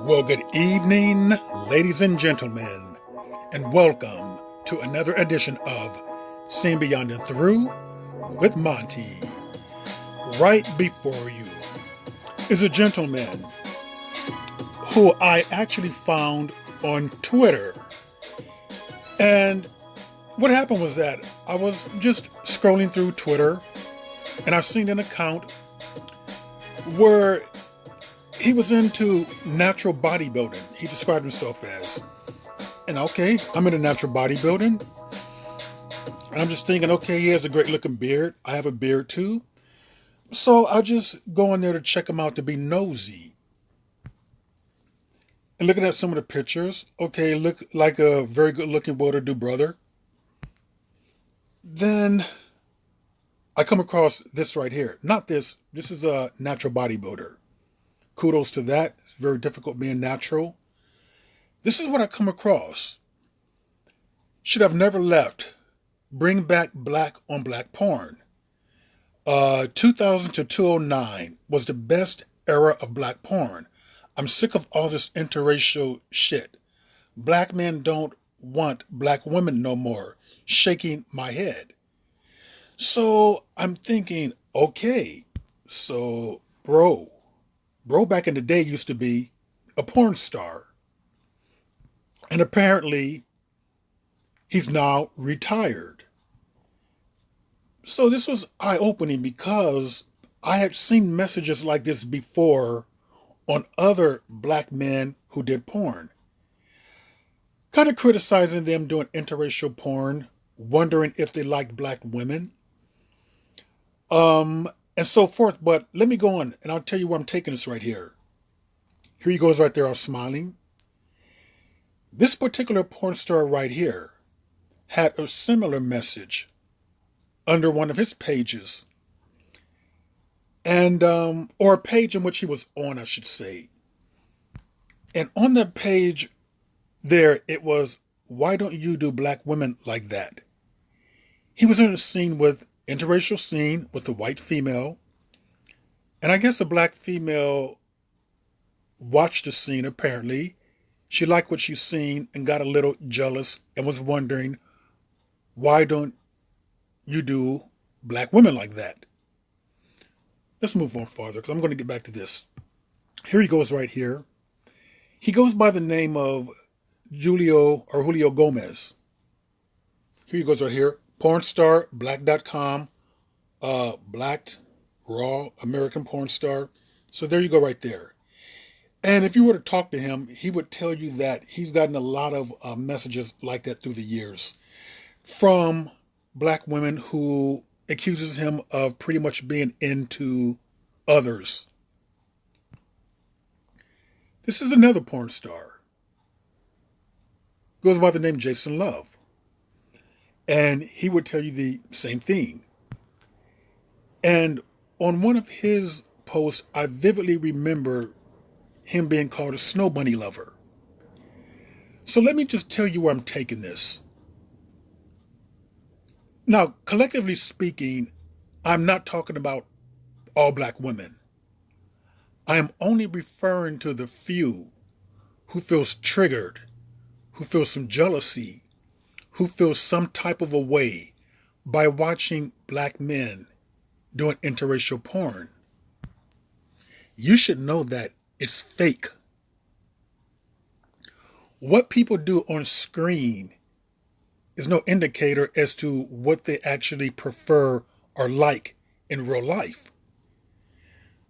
Well, good evening, ladies and gentlemen, and welcome to another edition of Seeing Beyond and Through with Monty. Right before you is a gentleman who I actually found on Twitter. And what happened was that I was just scrolling through Twitter and I seen an account where he was into natural bodybuilding. He described himself as. And okay, I'm into natural bodybuilding. And I'm just thinking, okay, he has a great looking beard. I have a beard too. So I'll just go in there to check him out to be nosy. And looking at some of the pictures, okay, look like a very good looking well-to-do brother. Then I come across this right here. Not this. This is a natural bodybuilder. Kudos to that. It's very difficult being natural. This is what I come across. Should have never left. Bring back black on black porn. 2000 to 2009 was the best era of black porn. I'm sick of all this interracial shit. Black men don't want black women no more. Shaking my head. So I'm thinking, okay, so bro back in the day used to be a porn star. And apparently he's now retired. So this was eye-opening because I had seen messages like this before on other black men who did porn. Kind of criticizing them doing interracial porn, wondering if they liked black women. And so forth. But let me go on and I'll tell you where I'm taking this right here. Here he goes right there, all smiling. This particular porn star right here had a similar message under one of his pages. And, or a page in which he was on, I should say. And on that page there, it was, why don't you do black women like that? He was in a scene with interracial scene with a white female. And I guess a black female watched the scene apparently. She liked what she seen and got a little jealous and was wondering, why don't you do black women like that? Let's move on farther because I'm going to get back to this. Here he goes right here. He goes by the name of Julio Gomez. Here he goes right here. Porn star, black.com, black, raw, American porn star. So there you go right there. And if you were to talk to him, he would tell you that he's gotten a lot of messages like that through the years from black women who accuses him of pretty much being into others. This is another porn star. Goes by the name Jason Love. And he would tell you the same thing. And on one of his posts, I vividly remember him being called a snow bunny lover. So let me just tell you where I'm taking this. Now, collectively speaking, I'm not talking about all black women. I am only referring to the few who feels triggered, who feel some jealousy, who feels some type of a way by watching black men doing interracial porn. You should know that it's fake. What people do on screen is no indicator as to what they actually prefer or like in real life.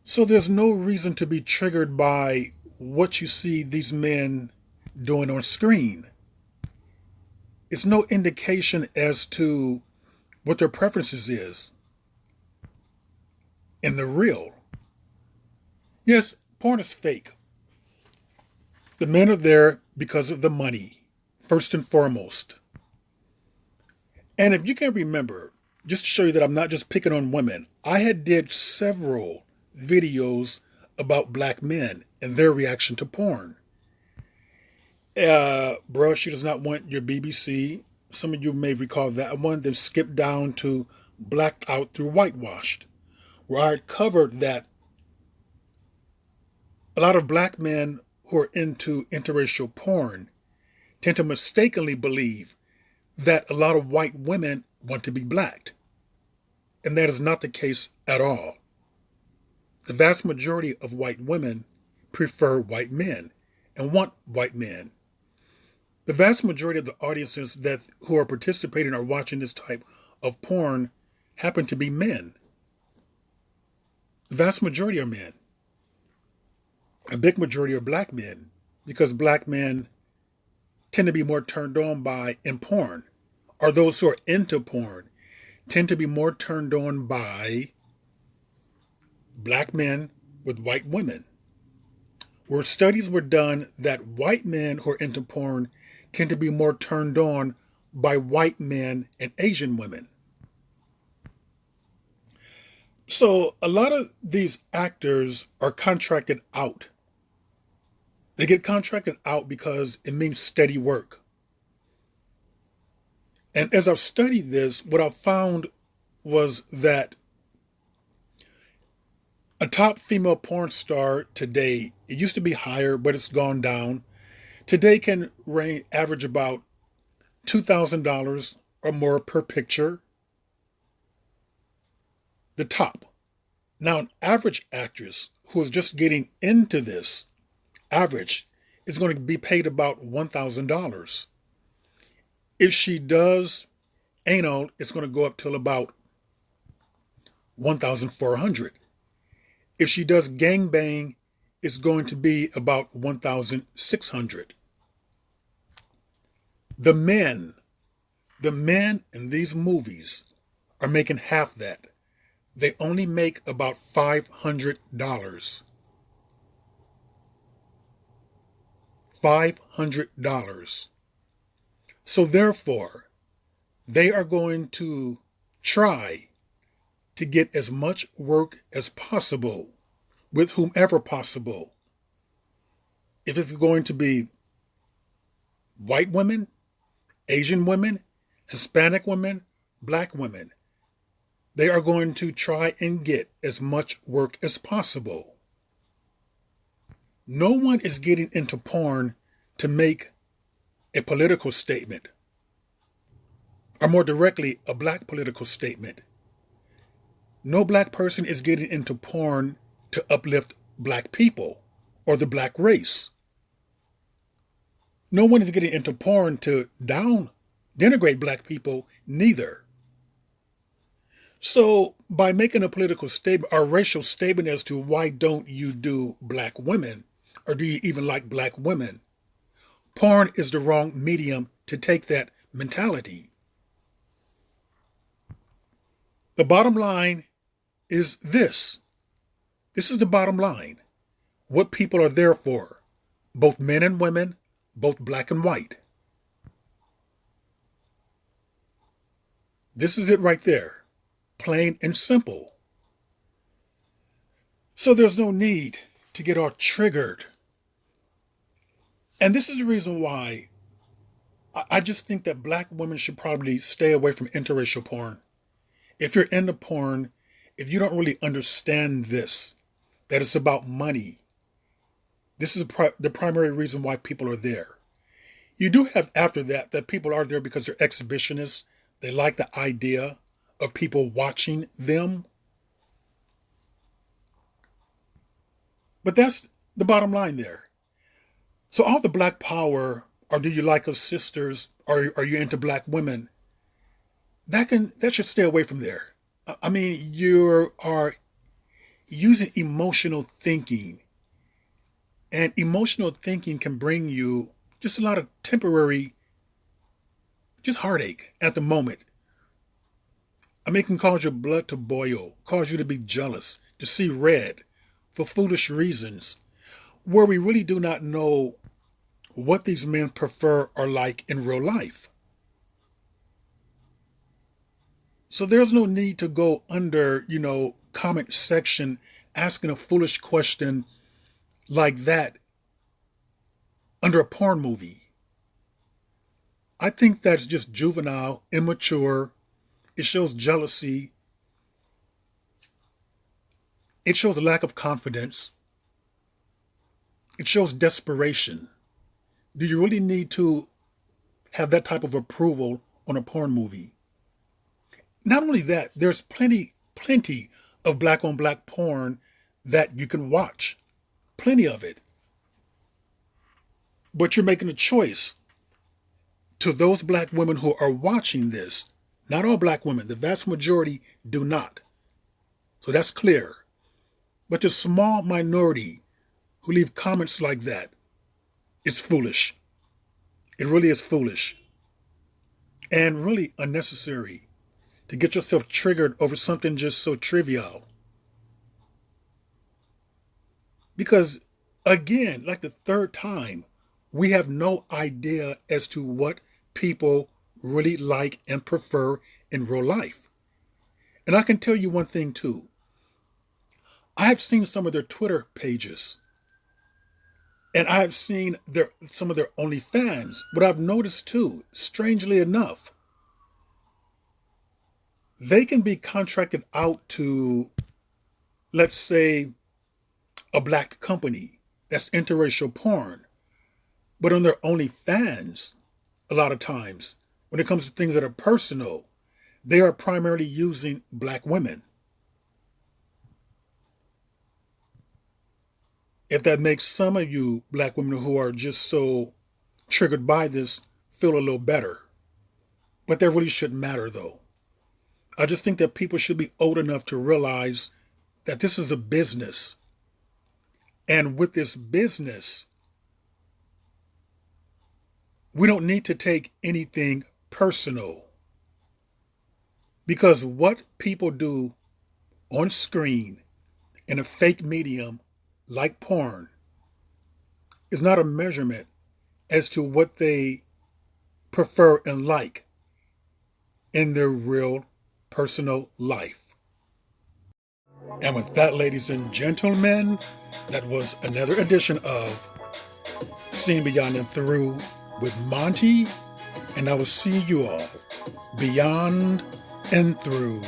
So there's no reason to be triggered by what you see these men doing on screen. It's no indication as to what their preferences is in the real. Yes, porn is fake. The men are there because of the money, first and foremost. And if you can remember, just to show you that I'm not just picking on women, I had did several videos about black men and their reaction to porn. Bro, she does not want your BBC. Some of you may recall that one. Then skip down to Blacked Out Through Whitewashed, where I had covered that a lot of black men who are into interracial porn tend to mistakenly believe that a lot of white women want to be blacked. And that is not the case at all. The vast majority of white women prefer white men and want white men. The vast majority of the audiences who are participating or watching this type of porn happen to be men. The vast majority are men. A big majority are black men, because black men tend to be more turned on by in porn, or those who are into porn tend to be more turned on by black men with white women. Where studies were done that white men who are into porn tend to be more turned on by white men and Asian women. So a lot of these actors are contracted out. They get contracted out because it means steady work. And as I've studied this, what I found was that a top female porn star today, it used to be higher, but it's gone down. Today can average about $2,000 or more per picture. The top. Now, an average actress who is just getting into this, average, is going to be paid about $1,000. If she does anal, it's going to go up till about $1,400. If she does gangbang, it's going to be about $1,600. The men in these movies are making half that. They only make about $500. $500. So therefore, they are going to try to get as much work as possible with whomever possible. If it's going to be white women, Asian women, Hispanic women, black women, they are going to try and get as much work as possible. No one is getting into porn to make a political statement, or more directly, a black political statement. No black person is getting into porn to uplift black people or the black race. No one is getting into porn to denigrate black people, neither. So by making a political statement or racial statement as to why don't you do black women, or do you even like black women, porn is the wrong medium to take that mentality. The bottom line is this. This is the bottom line. What people are there for, both men and women, both black and white. This is it right there. Plain and simple. So there's no need to get all triggered. And this is the reason why I just think that black women should probably stay away from interracial porn. If you're into porn, if you don't really understand this, that it's about money, this is the primary reason why people are there. You do have after that people are there because they're exhibitionists. They like the idea of people watching them. But that's the bottom line there. So all the black power, or do you like us sisters, or are you into black women, that should stay away from there. I mean, you are using emotional thinking. And emotional thinking can bring you just a lot of temporary, just heartache at the moment. I mean, it can cause your blood to boil, cause you to be jealous, to see red, for foolish reasons, where we really do not know what these men prefer or like in real life. So there's no need to go under, comment section asking a foolish question like that under a porn movie. I think that's just juvenile, immature. It shows jealousy. It shows a lack of confidence. It shows desperation. Do you really need to have that type of approval on a porn movie? Not only that, there's plenty of black on black porn that you can watch. Plenty of it. But you're making a choice to those black women who are watching this. Not all black women, the vast majority do not. So that's clear. But the small minority who leave comments like that, it's foolish. It really is foolish. And really unnecessary to get yourself triggered over something just so trivial. Because, again, like the third time, we have no idea as to what people really like and prefer in real life. And I can tell you one thing too. I have seen some of their Twitter pages, and I have seen some of their OnlyFans. What I've noticed too, strangely enough, they can be contracted out to, let's say, a black company that's interracial porn. But on their OnlyFans, a lot of times, when it comes to things that are personal, they are primarily using black women. If that makes some of you black women who are just so triggered by this feel a little better. But that really shouldn't matter though. I just think that people should be old enough to realize that this is a business. And with this business, we don't need to take anything personal. Because what people do on screen in a fake medium like porn is not a measurement as to what they prefer and like in their real personal life. And with that, ladies and gentlemen, that was another edition of Seeing Beyond and Through with Monty, and I will see you all beyond and through.